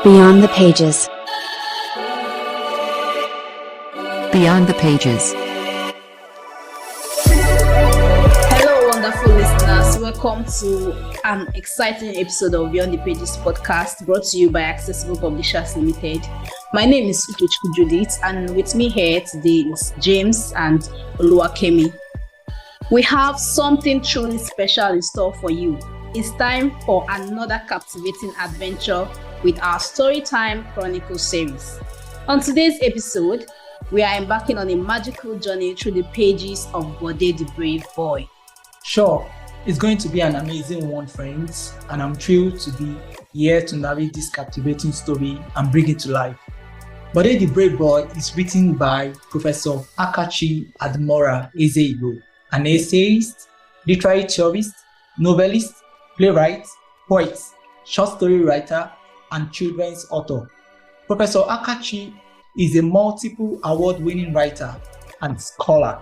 Beyond the pages. Beyond the pages. Hello, wonderful listeners. Welcome to an exciting episode of Beyond the Pages podcast brought to you by Accessible Publishers Limited. My name is Uchechukwu, and with me here today is James and Oluwakemi. We have something truly special in store for you. It's time for another captivating adventure with our Storytime Chronicles series. On today's episode, we are embarking on a magical journey through the pages of Bode the Brave Boy. Sure, it's going to be an amazing one, friends, and I'm thrilled to be here to narrate this captivating story and bring it to life. Bode the Brave Boy is written by Professor Akachi Adimora-Ezeigbo, an essayist, literary theorist, novelist, playwright, poet, short story writer, and children's author. Professor Akachi is a multiple award-winning writer and scholar.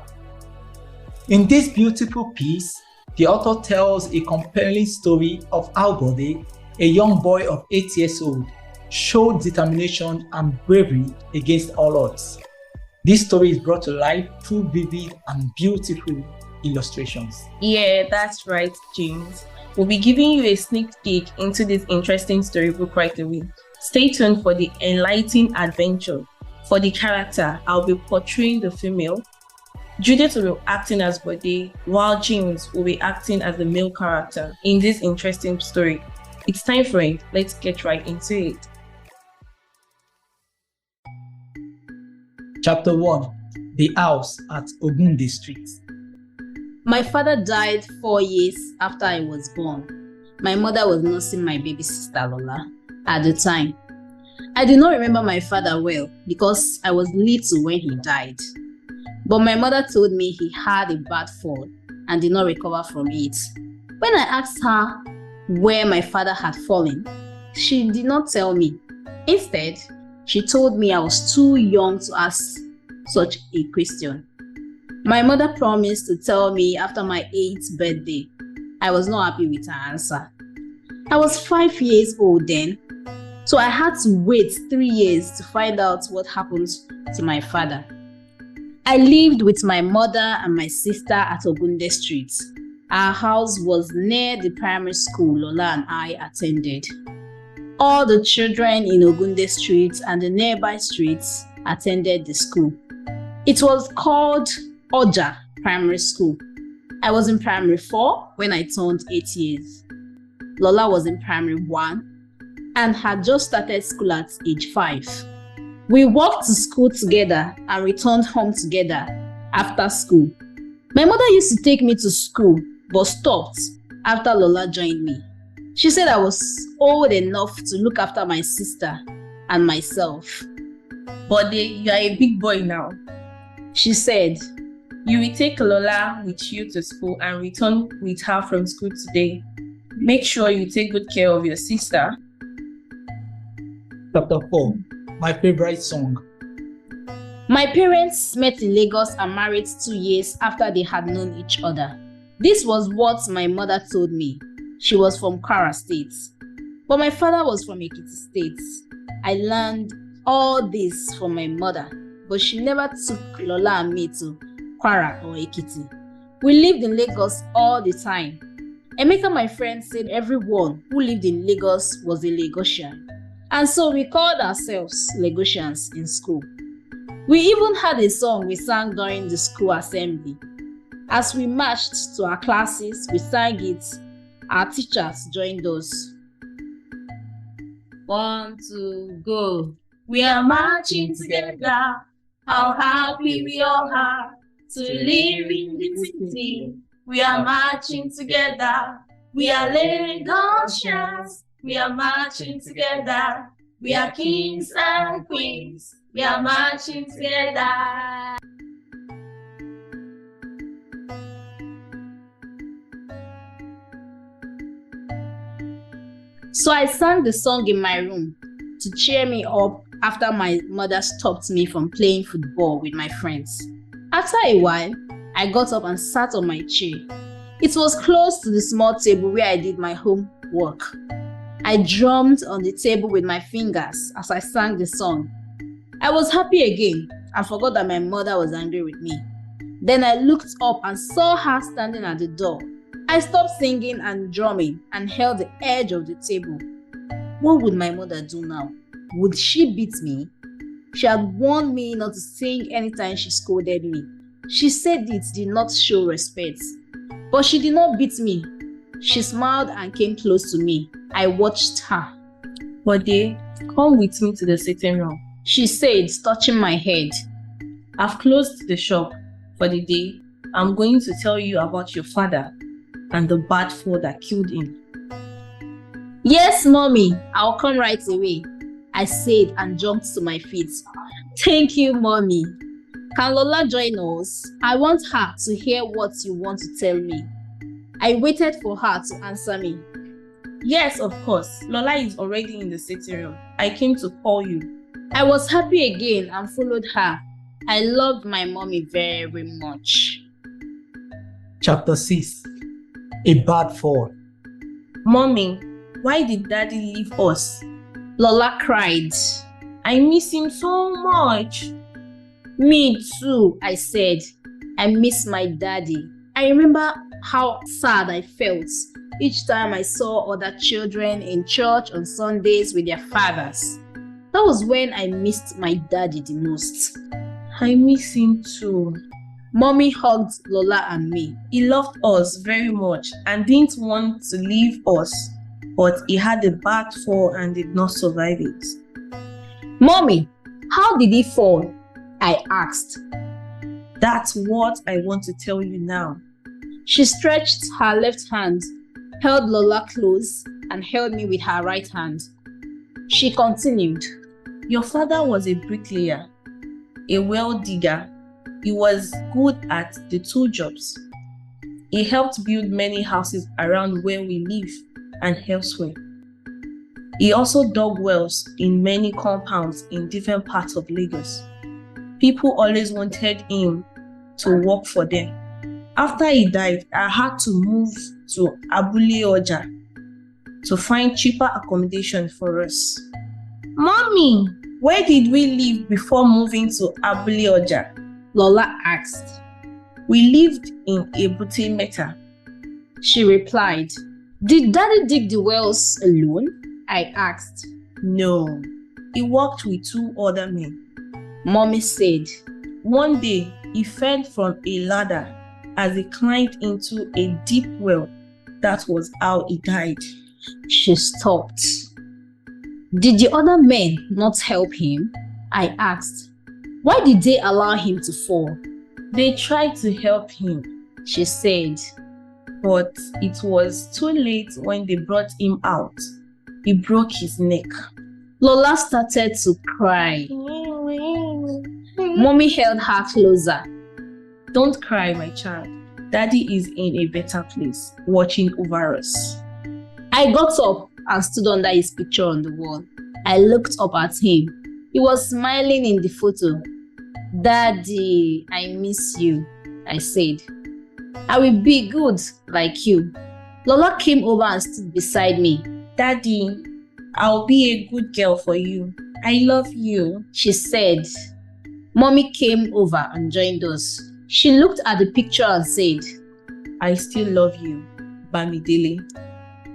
In this beautiful piece, the author tells a compelling story of how Bode, a young boy of 8 years old, showed determination and bravery against all odds. This story is brought to life through vivid and beautiful illustrations. Yeah, that's right, James. We'll be giving you a sneak peek into this interesting storybook right away. Stay tuned for the enlightening adventure. For the character, I'll be portraying the female. Judith will be acting as Bode, while James will be acting as the male character in this interesting story. It's time for it. Let's get right into it. Chapter 1. The House at Ogunde Street. My father died 4 years after I was born. My mother was nursing my baby sister Lola at the time. I do not remember my father well because I was little when he died. But my mother told me he had a bad fall and did not recover from it. When I asked her where my father had fallen, she did not tell me. Instead, she told me I was too young to ask such a question. My mother promised to tell me after my 8th birthday. I was not happy with her answer. I was 5 years old then, so I had to wait 3 years to find out what happened to my father. I lived with my mother and my sister at Ogunde Street. Our house was near the primary school Lola and I attended. All the children in Ogunde Street and the nearby streets attended the school. It was called Oja Primary School. I was in primary 4 when I turned 8 years. Lola was in primary 1 and had just started school at age 5. We walked to school together and returned home together after school. My mother used to take me to school but stopped after Lola joined me. She said I was old enough to look after my sister and myself. Bode, you are a big boy now. She said, You will take Lola with you to school and return with her from school today. Make sure you take good care of your sister. Chapter 4. My favorite song. My parents met in Lagos and married 2 years after they had known each other. This was what my mother told me. She was from Kwara State, but my father was from Ekiti State. I learned all this from my mother, but she never took Lola and me to Kwara or Ekiti. We lived in Lagos all the time. Emeka, my friend, said everyone who lived in Lagos was a Lagosian, and so we called ourselves Lagosians in school. We even had a song we sang during the school assembly. As we marched to our classes, we sang it. Our teachers joined us. 1, 2, go. We are marching together. How happy we all are to live in the city. We are marching together. We are Lagosians. We are marching together. We are kings and queens. We are marching together. So I sang the song in my room to cheer me up after my mother stopped me from playing football with my friends. After a while, I got up and sat on my chair. It was close to the small table where I did my homework. I I drummed on the table with my fingers as I sang the song. I was happy again and forgot that my mother was angry with me. Then I looked up and saw her standing at the door. I stopped singing and drumming and held the edge of the table. What would my mother do now? Would she beat me? She had warned me not to sing anytime she scolded me. She said it did not show respect. But she did not beat me. She smiled and came close to me. I watched her. Bode, come with me to the sitting room, she said, touching my head. I've closed the shop for the day. I'm going to tell you about your father and the bad fall that killed him. Yes, mommy, I'll come right away, I said and jumped to my feet. Thank you, mommy. Can Lola join us? I want her to hear what you want to tell me. I waited for her to answer me. Yes, of course. Lola is already in the sitting room. I came to call you. I was happy again and followed her. I loved my mommy very much. Chapter 6. A bad fall. Mommy, why did Daddy leave us? Lola cried. I miss him so much. Me too, I said. I miss my daddy. I remember how sad I felt each time I saw other children in church on Sundays with their fathers. That was when I missed my daddy the most. I miss him too. Mommy hugged Lola and me. He loved us very much and didn't want to leave us, but he had a bad fall and did not survive it. Mommy, how did he fall? I asked. That's what I want to tell you now. She stretched her left hand, held Lola close, and held me with her right hand. She continued. Your father was a bricklayer, a well digger. He was good at the two jobs. He helped build many houses around where we live and elsewhere. He also dug wells in many compounds in different parts of Lagos. People always wanted him to work for them. After he died, I had to move to Abule Oja to find cheaper accommodation for us. Mommy, where did we live before moving to Abule Oja? Lola asked. We lived in Ebute Meta. She replied. Did Daddy dig the wells alone? I asked. No, he worked with two other men. Mommy said. One day, he fell from a ladder as he climbed into a deep well. That was how he died. She stopped. Did the other men not help him? I asked. Why did they allow him to fall? They tried to help him, she said. But it was too late when they brought him out. He broke his neck. Lola started to cry. Mommy held her closer. Don't cry, my child. Daddy is in a better place, watching over us. I got up and stood under his picture on the wall. I looked up at him. He was smiling in the photo. Daddy, I miss you, I said. I will be good like you. Lola came over and stood beside me. Daddy, I'll be a good girl for you. I love you, she said. Mommy came over and joined us. She looked at the picture and said, I still love you, Bamidele.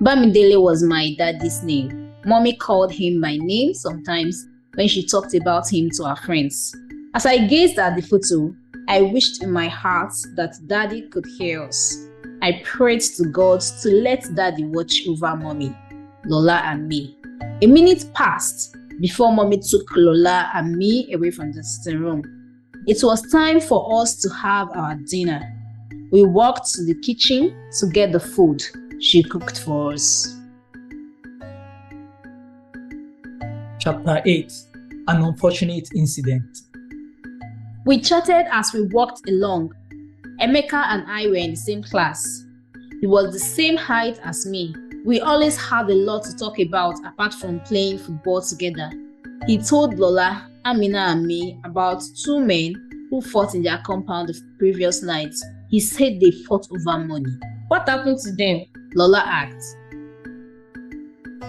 Bamidele was my daddy's name. Mommy called him by name sometimes when she talked about him to her friends. As I gazed at the photo, I wished in my heart that Daddy could hear us. I prayed to God to let Daddy watch over Mommy, Lola and me. A minute passed before Mommy took Lola and me away from the sitting room. It was time for us to have our dinner. We walked to the kitchen to get the food she cooked for us. Chapter 8. An unfortunate incident. We chatted as we walked along. Emeka and I were in the same class. He was the same height as me. We always had a lot to talk about apart from playing football together. He told Lola, Amina and me about two men who fought in their compound the previous night. He said they fought over money. What happened to them? Lola asked.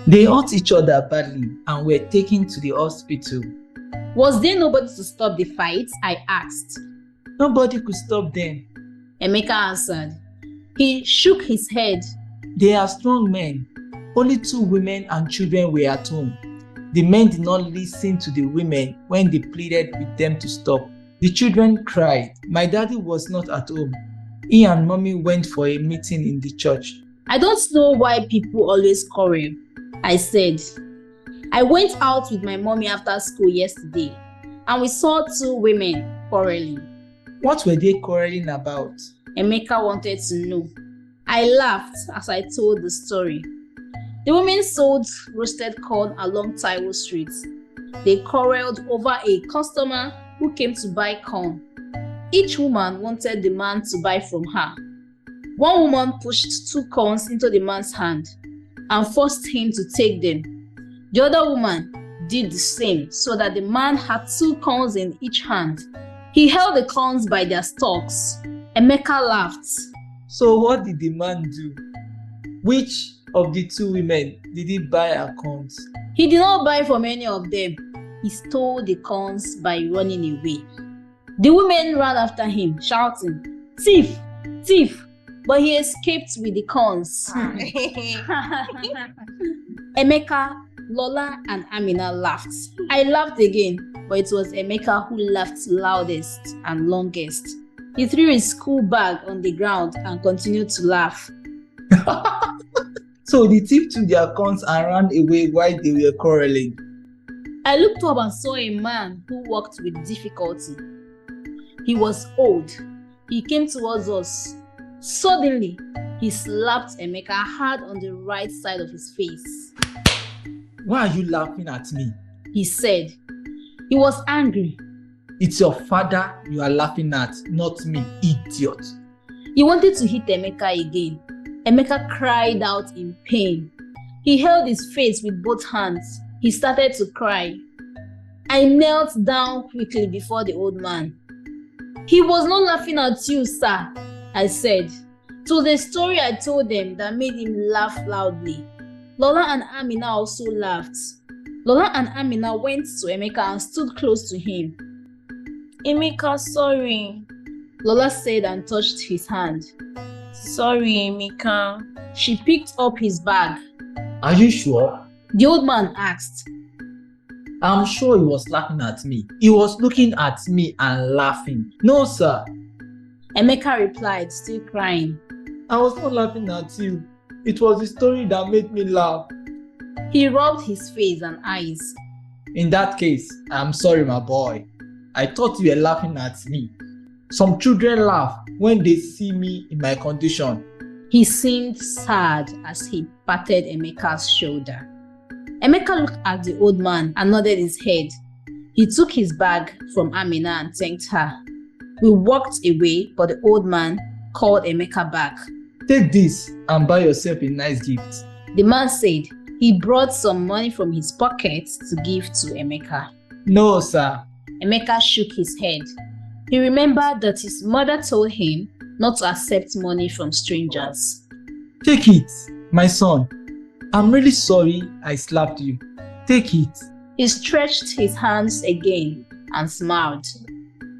They hurt each other badly and were taken to the hospital. Was there nobody to stop the fight? I asked. Nobody could stop them. Emeka answered. He shook his head. They are strong men. Only 2 women and children were at home. The men did not listen to the women when they pleaded with them to stop. The children cried. My daddy was not at home. He and mommy went for a meeting in the church. I don't know why people always quarrel, I said. I went out with my mommy after school yesterday and we saw 2 women quarreling. What were they quarreling about? Emeka wanted to know. I laughed as I told the story. The women sold roasted corn along Taiwo Street. They quarreled over a customer who came to buy corn. Each woman wanted the man to buy from her. One woman pushed 2 corns into the man's hand and forced him to take them. The other woman did the same so that the man had 2 corns in each hand. He held the corns by their stalks. Emeka laughed. So what did the man do? Which of the 2 women did he buy her corns? He did not buy from any of them. He stole the corns by running away. The women ran after him, shouting, "Thief! Thief!" But he escaped with the corns. Emeka, Lola, and Amina laughed. I laughed again, but it was Emeka who laughed loudest and longest. He threw his school bag on the ground and continued to laugh. So the thief took their corns and ran away while they were quarreling. I looked up and saw a man who walked with difficulty. He was old. He came towards us. Suddenly, he slapped Emeka hard on the right side of his face. Why are you laughing at me? He said. He was angry. It's your father you are laughing at, not me, idiot. He wanted to hit Emeka again. Emeka cried out in pain. He held his face with both hands. He started to cry. I knelt down quickly before the old man. He was not laughing at you, sir, I said. It was a story I told them that made him laugh loudly. Lola and Amina also laughed. Lola and Amina went to Emeka and stood close to him. Emeka, sorry. Lola said and touched his hand. Sorry, Emeka. She picked up his bag. Are you sure? The old man asked. I'm sure he was laughing at me. He was looking at me and laughing. No, sir. Emeka replied, still crying. I was not laughing at you. It was the story that made me laugh. He rubbed his face and eyes. In that case, I'm sorry, my boy. I thought you were laughing at me. Some children laugh when they see me in my condition. He seemed sad as he patted Emeka's shoulder. Emeka looked at the old man and nodded his head. He took his bag from Amina and thanked her. We walked away, but the old man called Emeka back. Take this and buy yourself a nice gift. The man said he brought some money from his pocket to give to Emeka. No, sir. Emeka shook his head. He remembered that his mother told him not to accept money from strangers. Take it, my son. I'm really sorry I slapped you. Take it. He stretched his hands again and smiled.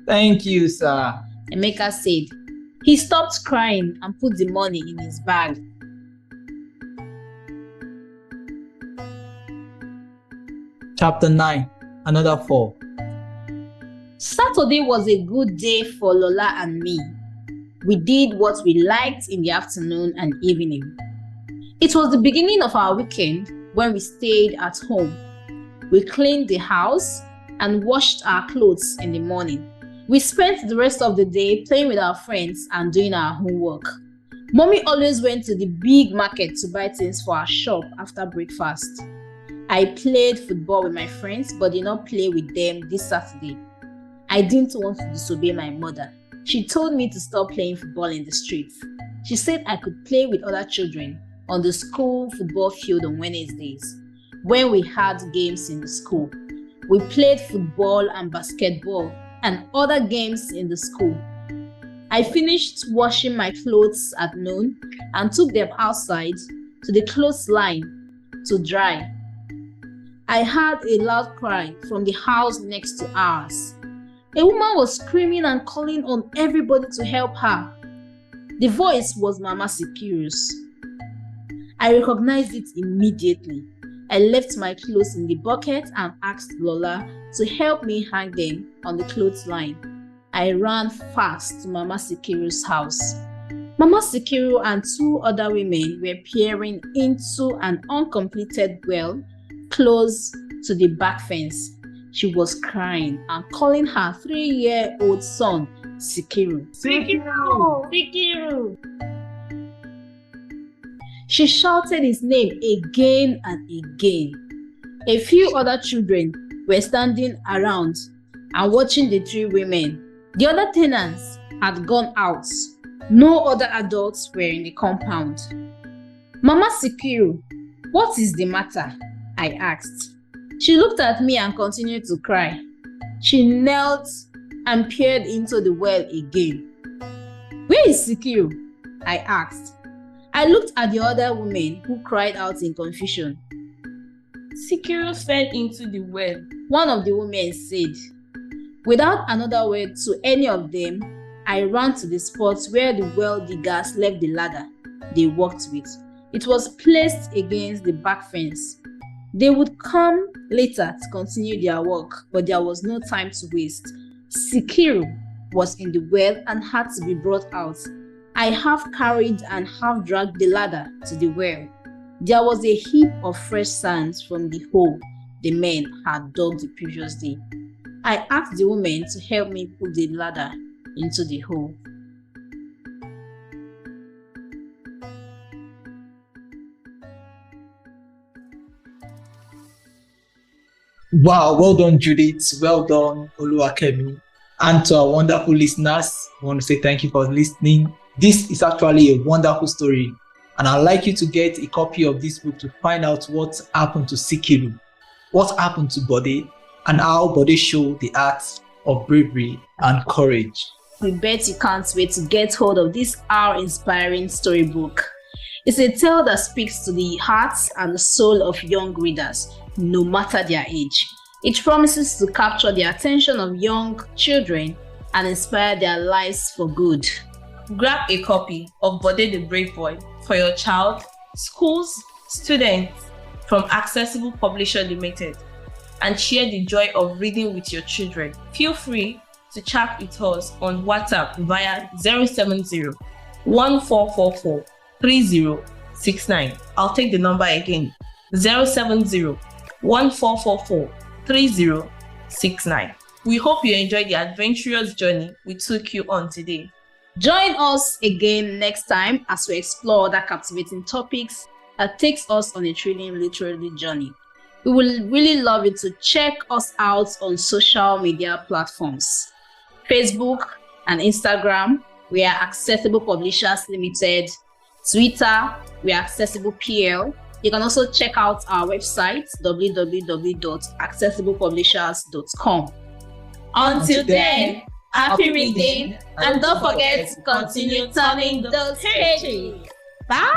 Thank you, sir. Emeka said. He stopped crying and put the money in his bag. Chapter 9. Another fall. Saturday was a good day for Lola and me. We did what we liked in the afternoon and evening. It was the beginning of our weekend when we stayed at home. We cleaned the house and washed our clothes in the morning. We spent the rest of the day playing with our friends and doing our homework. Mommy always went to the big market to buy things for our shop after breakfast. I played football with my friends but did not play with them this Saturday. I didn't want to disobey my mother. She told me to stop playing football in the streets. She said I could play with other children on the school football field on Wednesdays when we had games in the school. We played football and basketball and other games in the school. I finished washing my clothes at noon and took them outside to the clothesline to dry. I heard a loud cry from the house next to ours. A woman was screaming and calling on everybody to help her. The voice was Mama Sikiru's. I recognized it immediately. I left my clothes in the bucket and asked Lola to help me hang them on the clothesline. I ran fast to Mama Sikiru's house. Mama Sikiru and 2 other women were peering into an uncompleted well close to the back fence. She was crying and calling her 3-year-old son, Sikiru. Sikiru! Sikiru! She shouted his name again and again. A few other children were standing around and watching the 3 women. The other tenants had gone out. No other adults were in the compound. Mama Sikiru, what is the matter? I asked. She looked at me and continued to cry. She knelt and peered into the well again. Where is Sikiru? I asked. I looked at the other women who cried out in confusion. Sikiru fell into the well, one of the women said. Without another word to any of them, I ran to the spot where the well diggers left the ladder they worked with. It was placed against the back fence. They would come later to continue their work, but there was no time to waste. Sikiru was in the well and had to be brought out. I half carried and half dragged the ladder to the well. There was a heap of fresh sand from the hole the men had dug the previous day. I asked the woman to help me put the ladder into the hole. Wow, well done, Judith. Well done, Oluwakemi. And to our wonderful listeners, I want to say thank you for listening. This is actually a wonderful story, and I'd like you to get a copy of this book to find out what happened to Sikiru, what happened to Bode, and how Bode showed the art of bravery and courage. We bet you can't wait to get hold of this awe-inspiring storybook. It's a tale that speaks to the hearts and the soul of young readers, no matter their age. It promises to capture the attention of young children and inspire their lives for good. Grab a copy of Bode the Brave Boy for your child, schools, students from Accessible Publisher Limited, and share the joy of reading with your children. Feel free to chat with us on WhatsApp via 070 1444 3069. I'll take the number again, 070 1444 3069. We hope you enjoyed the adventurous journey we took you on today. Join us again next time as we explore other captivating topics that takes us on a thrilling literary journey. We will really love you to check us out on social media platforms. Facebook and Instagram, we are Accessible Publishers Limited. Twitter, we are Accessible PL. You can also check out our website, www.accessiblepublishers.com. Until then, happy reading, and don't forget to continue turning those pages. Bye!